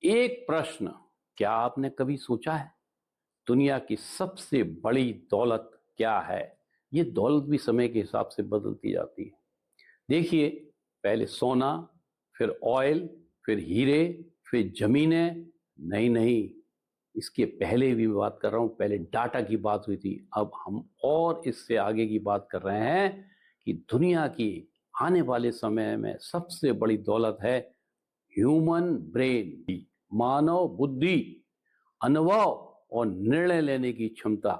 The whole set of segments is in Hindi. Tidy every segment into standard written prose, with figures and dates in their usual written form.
एक प्रश्न, क्या आपने कभी सोचा है दुनिया की सबसे बड़ी दौलत क्या है? ये दौलत भी समय के हिसाब से बदलती जाती है। देखिए, पहले सोना, फिर ऑयल, फिर हीरे, फिर जमीनें। नहीं नहीं, इसके पहले भी बात कर रहा हूं, पहले डाटा की बात हुई थी, अब हम और इससे आगे की बात कर रहे हैं कि दुनिया की आने वाले समय में सबसे बड़ी दौलत है ह्यूमन ब्रेन, मानव बुद्धि, अनुभव और निर्णय लेने की क्षमता।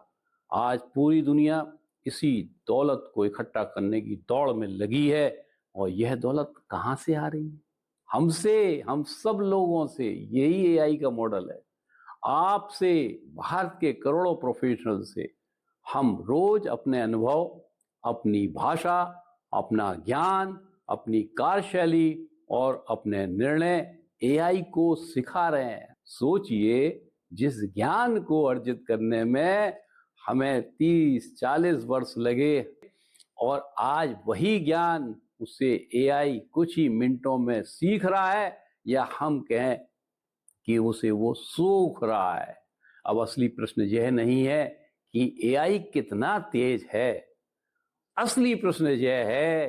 आज पूरी दुनिया इसी दौलत को इकट्ठा करने की दौड़ में लगी है। और यह दौलत कहां से आ रही है? हमसे, हम सब लोगों से। यही एआई का मॉडल है। आपसे, भारत के करोड़ों प्रोफेशनल से। हम रोज अपने अनुभव, अपनी भाषा, अपना ज्ञान, अपनी कार्यशैली और अपने निर्णय एआई को सिखा रहे हैं। सोचिए, जिस ज्ञान को अर्जित करने में हमें 30-40 वर्ष लगे और आज वही ज्ञान उसे एआई कुछ ही मिनटों में सीख रहा है, या हम कहें कि उसे वो सूख रहा है। अब असली प्रश्न यह नहीं है कि एआई कितना तेज है, असली प्रश्न यह है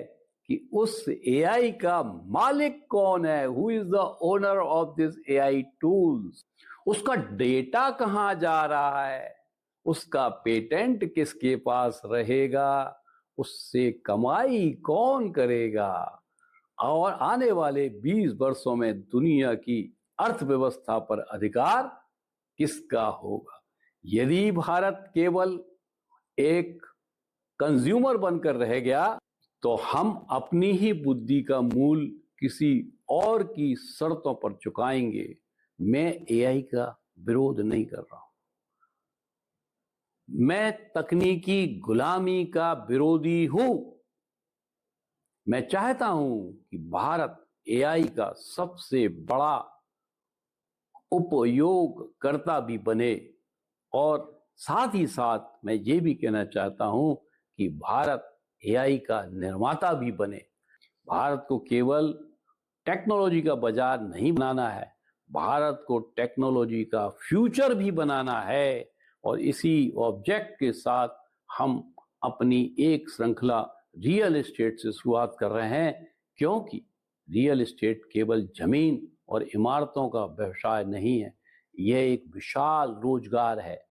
कि उस एआई का मालिक कौन है? Who is the owner of this AI tools? उसका डेटा कहां जा रहा है? उसका पेटेंट किसके पास रहेगा? उससे कमाई कौन करेगा? और आने वाले 20 वर्षों में दुनिया की अर्थव्यवस्था पर अधिकार किसका होगा? यदि भारत केवल एक कंज्यूमर बनकर रह गया तो हम अपनी ही बुद्धि का मूल किसी और की शर्तों पर चुकाएंगे। मैं एआई का विरोध नहीं कर रहा हूं, मैं तकनीकी गुलामी का विरोधी हूं। मैं चाहता हूं कि भारत एआई का सबसे बड़ा उपयोगकर्ता भी बने, और साथ ही साथ मैं ये भी कहना चाहता हूं कि भारत एआई का निर्माता भी बने। भारत को केवल टेक्नोलॉजी का बाजार नहीं बनाना है, भारत को टेक्नोलॉजी का फ्यूचर भी बनाना है। और इसी ऑब्जेक्ट के साथ हम अपनी एक श्रृंखला रियल एस्टेट से शुरुआत कर रहे हैं, क्योंकि रियल एस्टेट केवल जमीन और इमारतों का व्यवसाय नहीं है, यह एक विशाल रोजगार है।